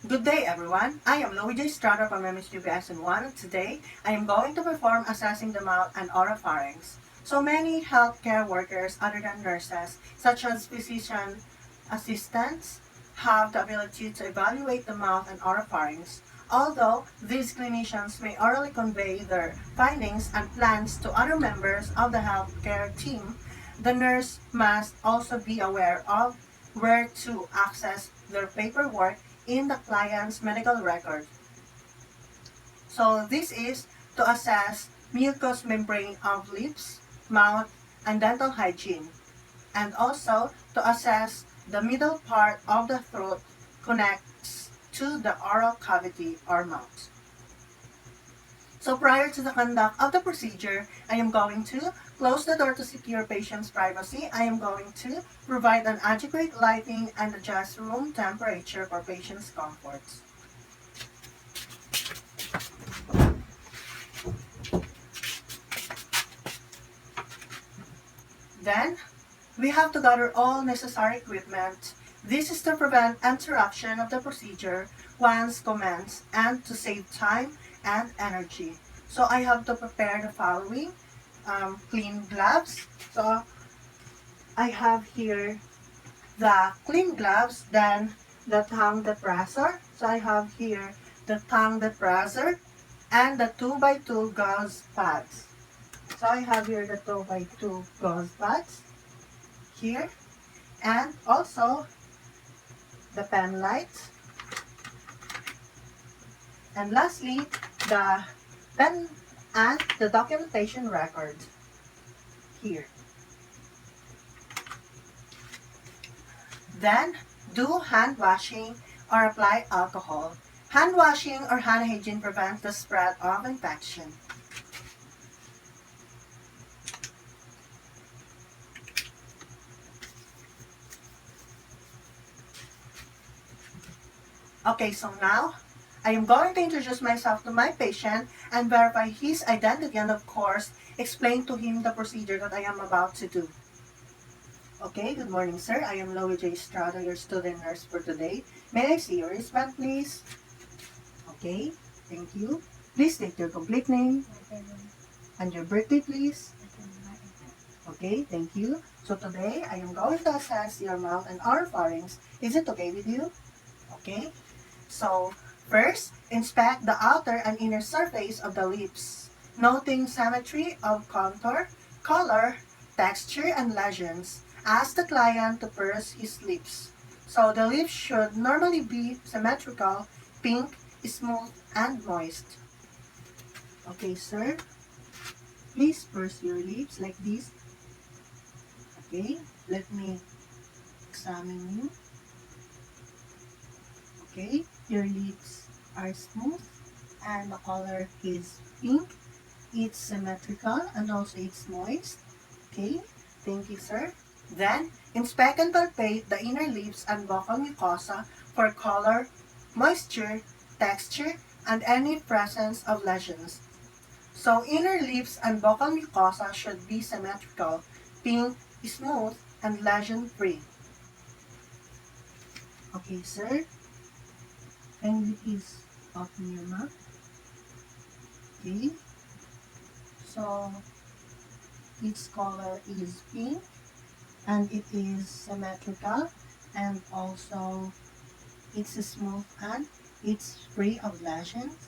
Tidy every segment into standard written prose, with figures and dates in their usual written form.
Good day everyone, I am Luigi Strata from MSGBS1 and today I am going to perform assessing the mouth and oropharynx. So many healthcare workers other than nurses, such as physician assistants, have the ability to evaluate the mouth and oropharynx. Although these clinicians may orally convey their findings and plans to other members of the healthcare team, the nurse must also be aware of where to access their paperwork in the client's medical record. So this is to assess mucous membrane of lips, mouth, and dental hygiene, and also to assess the middle part of the throat connects to the oral cavity or mouth. So prior to the conduct of the procedure, I am going to close the door to secure patient's privacy. I am going to provide an adequate lighting and adjust room temperature for patient's comfort. Then, we have to gather all necessary equipment. This is to prevent interruption of the procedure once commenced and to save time and energy. So I have to prepare the following: clean gloves. So I have here the clean gloves, then the tongue depressor. So I have here the tongue depressor and the 2x2 gauze pads. So I have here the 2x2 gauze pads here, and also the pen light, and lastly the pen and the documentation record here. Then do hand washing or apply alcohol. Hand washing or hand hygiene prevents the spread of infection. Okay, so now I am going to introduce myself to my patient and verify his identity and of course explain to him the procedure that I am about to do. Okay, good morning sir. I am Luigi Estrada, your student nurse for today. May I see your wristband please? Okay, thank you. Please state your complete name and your birthday please. Okay, thank you. So today I am going to assess your mouth and oropharynx. Is it okay with you? Okay. So, first, inspect the outer and inner surface of the lips, noting symmetry of contour, color, texture, and lesions. Ask the client to purse his lips. So, the lips should normally be symmetrical, pink, smooth, and moist. Okay, sir. Please purse your lips like this. Okay, let me examine you. Okay, your lips are smooth and the color is pink. It's symmetrical and also it's moist. Okay, thank you sir. Then, inspect and palpate the inner lips and vocal mucosa for color, moisture, texture, and any presence of lesions. So, inner lips and vocal mucosa should be symmetrical, pink, smooth, and lesion-free. Okay sir. Kindly please open your mouth. Okay. So, its color is pink and it is symmetrical and also it's smooth and it's free of lesions.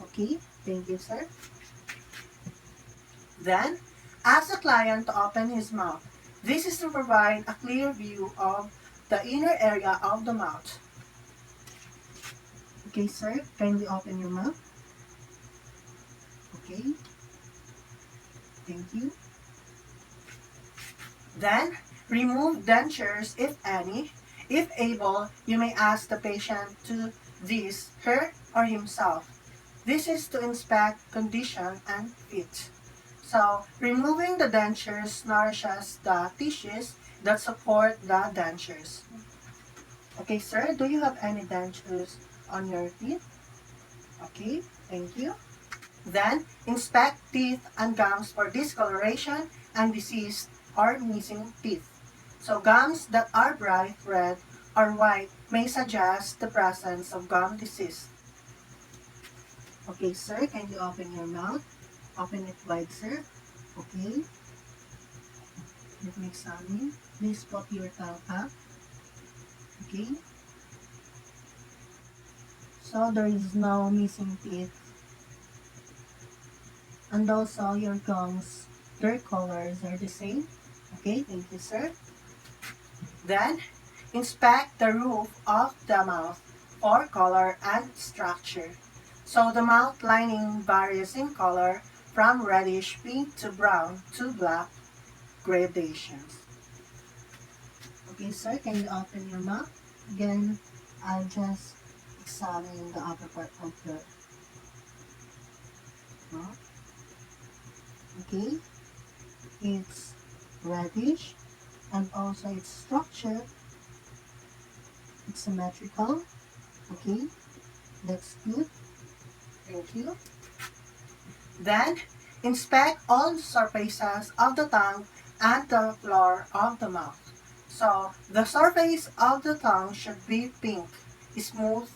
Okay, thank you sir. Then, ask the client to open his mouth. This is to provide a clear view of the inner area of the mouth. Okay, sir, kindly open your mouth. Okay. Thank you. Then, remove dentures if any. If able, you may ask the patient to this, her, or himself. This is to inspect condition and fit. So, removing the dentures nourishes the tissues that support the dentures. Okay, sir, do you have any dentures on your teeth? Okay, thank you. Then, inspect teeth and gums for discoloration and diseased or missing teeth. So, gums that are bright red or white may suggest the presence of gum disease. Okay, sir, can you open your mouth? Open it wide, sir. Okay. Let me examine. Please put your tongue up. Okay. So there is no missing teeth. And also your gums, their colors are the same. Okay, thank you, sir. Then, inspect the roof of the mouth for color and structure. So the mouth lining varies in color from reddish pink to brown to black gradations. Okay, sir, can you open your mouth? Again, I'll just examine the upper part of the mouth. Okay, it's reddish and also its structure, it's symmetrical. Okay, that's good. Thank you. Then, inspect all surfaces of the tongue and the floor of the mouth. So, the surface of the tongue should be pink, smooth,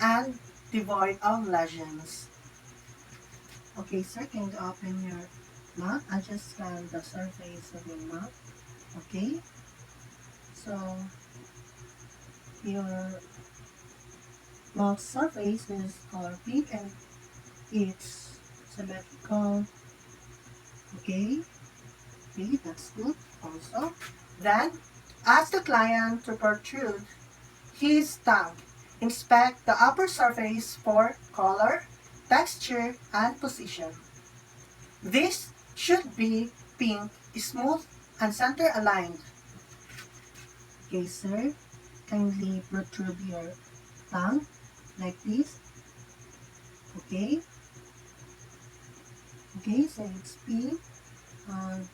and devoid of lesions. Okay, sir, can you open your mouth? I just scan the surface of your mouth. Okay, so your mouth surface is color pink and it's symmetrical. Okay, okay, that's good also. Then, ask the client to protrude his tongue. Inspect the upper surface for color, texture, and position. This should be pink, smooth, and center aligned. Okay, sir, kindly protrude your tongue like this. Okay, okay, so it's pink,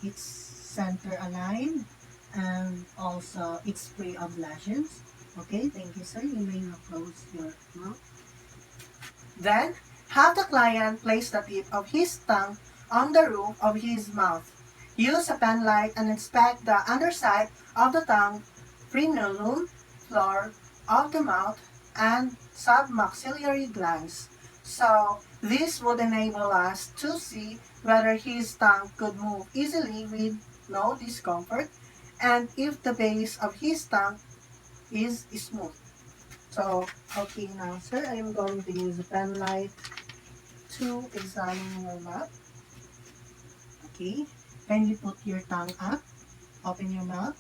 it's center aligned, and also it's free of lesions. Okay, thank you, sir. You may now close your mouth. Then, have the client place the tip of his tongue on the roof of his mouth. Use a pen light and inspect the underside of the tongue, frenulum, floor of the mouth, and submaxillary glands. So, this would enable us to see whether his tongue could move easily with no discomfort, and if the base of his tongue is smooth. So, okay now, sir, I am going to use a pen light to examine your mouth. Okay, can you put your tongue up? Open your mouth.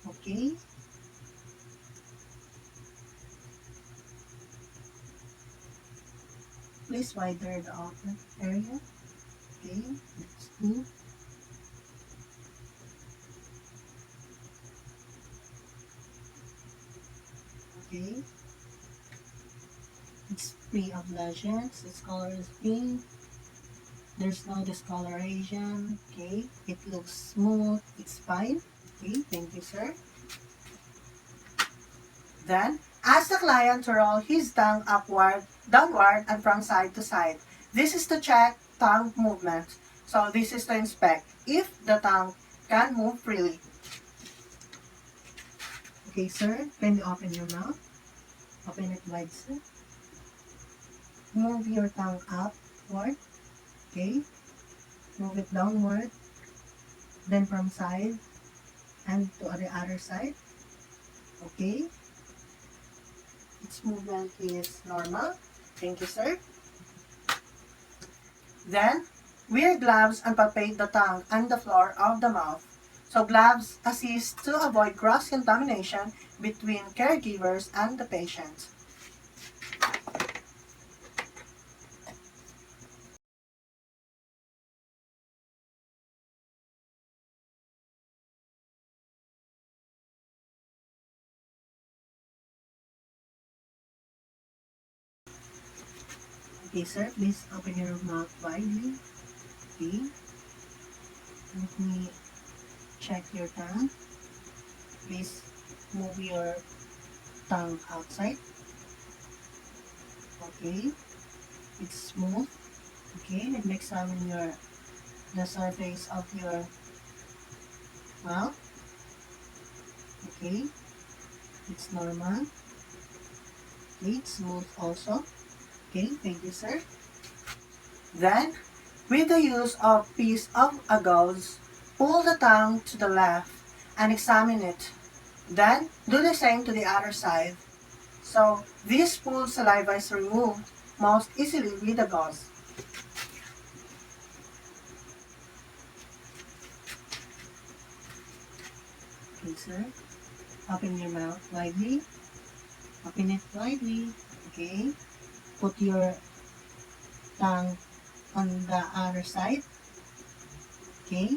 Okay. Please widen the open area. Okay, that's good. Okay. It's free of lesions. Its color is pink. There's no discoloration. Okay. It looks smooth. It's fine. Okay. Thank you, sir. Then, ask the client to roll his tongue upward, downward, and from side to side. This is to check tongue movement. So, this is to inspect if the tongue can move freely. Okay, sir. Can you open your mouth? Open it wide, sir. Move your tongue upward. Okay. Move it downward. Then from side and to the other side. Okay. Its movement is normal. Thank you, sir. Then, wear gloves and palpate the tongue and the floor of the mouth. So gloves assist to avoid cross-contamination between caregivers and the patient. Okay, sir, please open your mouth widely. Okay. Let me check your tongue. Please move your tongue outside. Okay. It's smooth. Okay, let me examine the surface of your mouth. Okay, it's normal. Okay, it's smooth also. Okay, thank you, sir. Then, with the use of piece of a gauze, pull the tongue to the left and examine it. Then, do the same to the other side. So, this pooled saliva is removed most easily with the gauze. Okay, sir. Open your mouth widely. Open it widely. Okay. Put your tongue on the other side. Okay.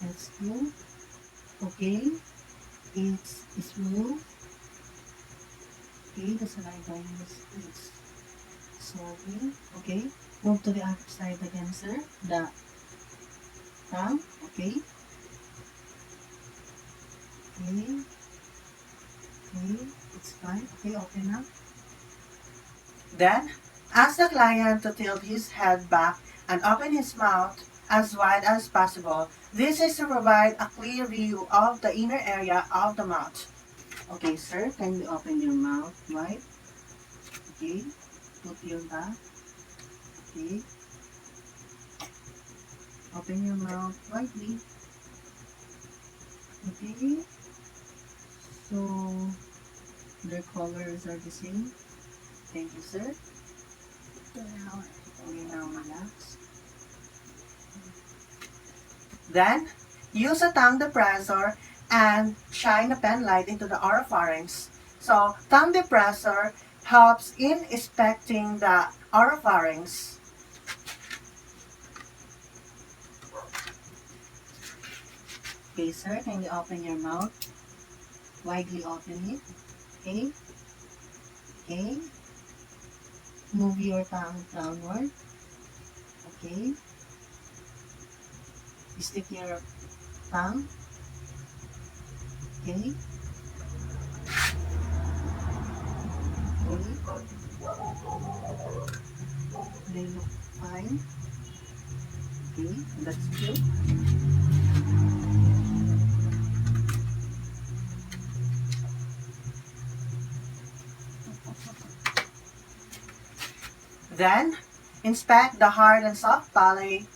That's good. Okay. It's smooth. Okay. The saliva is smoothing. Okay. Move to the other side again, sir. The tongue. Okay. Okay. Okay. It's fine. Okay. Open up. Then, ask the client to tilt his head back and open his mouth as wide as possible. This is to provide a clear view of the inner area of the mouth. Okay, sir, kindly open your mouth wide. Okay, put your back. Okay, open your mouth widely. Okay, so their colors are the same. Thank you, sir. Okay, now relax. Then, use a tongue depressor and shine a pen light into the oropharynx. So, tongue depressor helps in inspecting the oropharynx. Okay, sir, can you open your mouth? Widely open it. Okay. Okay. Move your tongue downward. Okay. Stick your tongue. Okay. Okay. They look fine. Okay, that's good. Then, inspect the hard and soft palate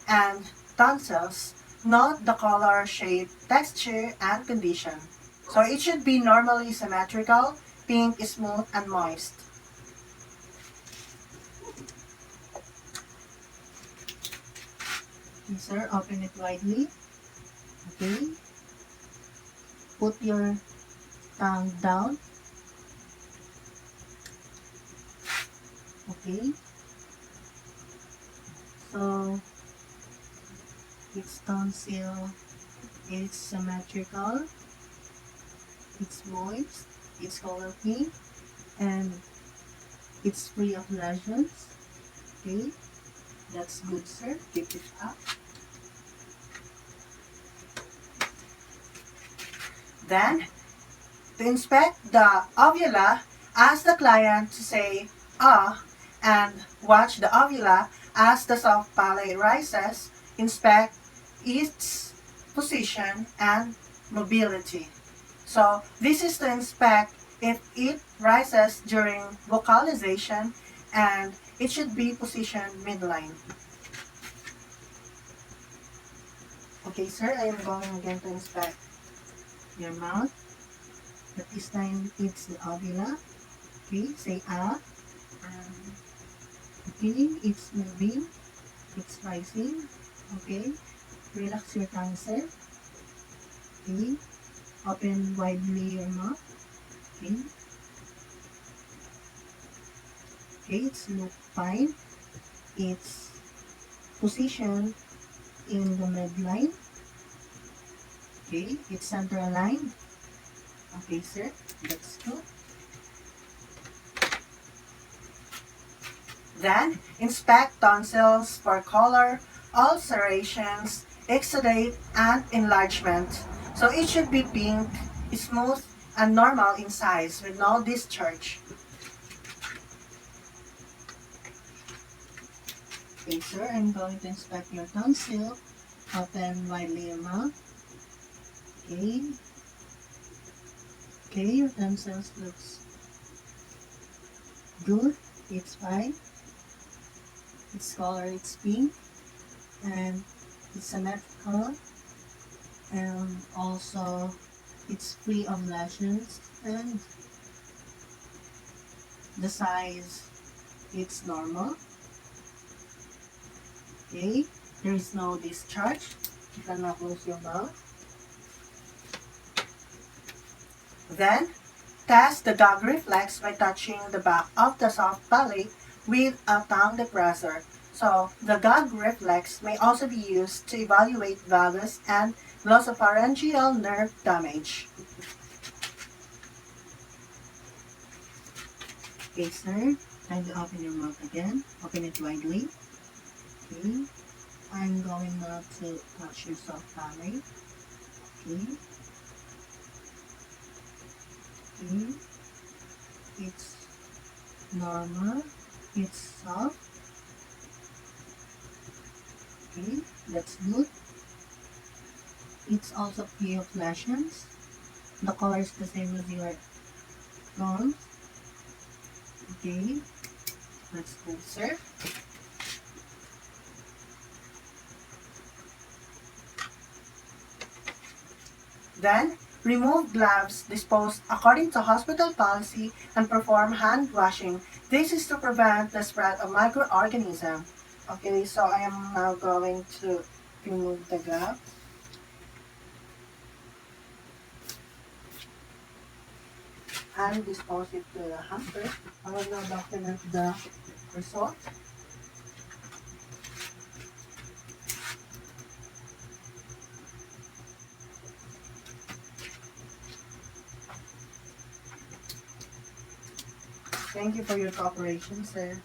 and tonsils. Note the color, shape, texture, and condition. So it should be normally symmetrical, pink, smooth, and moist. Okay, sir, open it widely. Okay. Put your tongue down. Okay. So, its tonsil is symmetrical, it's moist, it's color pink, and it's free of lesions. Okay, that's good, sir. Keep it up. Then, to inspect the uvula, ask the client to say ah and watch the uvula as the soft palate rises. Inspect its position and mobility. So this is to inspect if it rises during vocalization, and it should be positioned midline. Okay, sir, I am going again to inspect your mouth. But this time it's the uvula. Okay, say ah. Okay, it's moving. It's rising. Okay, relax your tongue, sir. Okay, open widely your mouth. Okay. Okay, it's look fine. It's positioned in the midline. Okay, it's center aligned. Okay, sir, that's good. Then, inspect tonsils for color, ulcerations, exudate, and enlargement. So it should be pink, smooth, and normal in size with no discharge. Okay, sir, I'm going to inspect your tonsil. Open widely your mouth. Okay. Okay, your utensils looks good. It's fine. Its color is pink and it's symmetrical, and also it's free of lashes, and the size it's normal. Okay, there is no discharge. You can now close your mouth. Then test the gag reflex by touching the back of the soft palate with a tongue depressor. So the gag reflex may also be used to evaluate valgus and glossopharyngeal nerve damage. Okay, sir. Kindly open your mouth again. Open it widely. Okay. I'm going now to touch your soft palate. Okay. Okay. It's normal. It's soft. Okay. That's good. It's also free of lesions. The color is the same as your gums. Okay. That's good, sir. Then, remove gloves disposed according to hospital policy and perform hand washing. This is to prevent the spread of microorganisms. Okay, so I am now going to remove the glove and dispose it to the hamper. I will now document the result. Thank you for your cooperation, sir.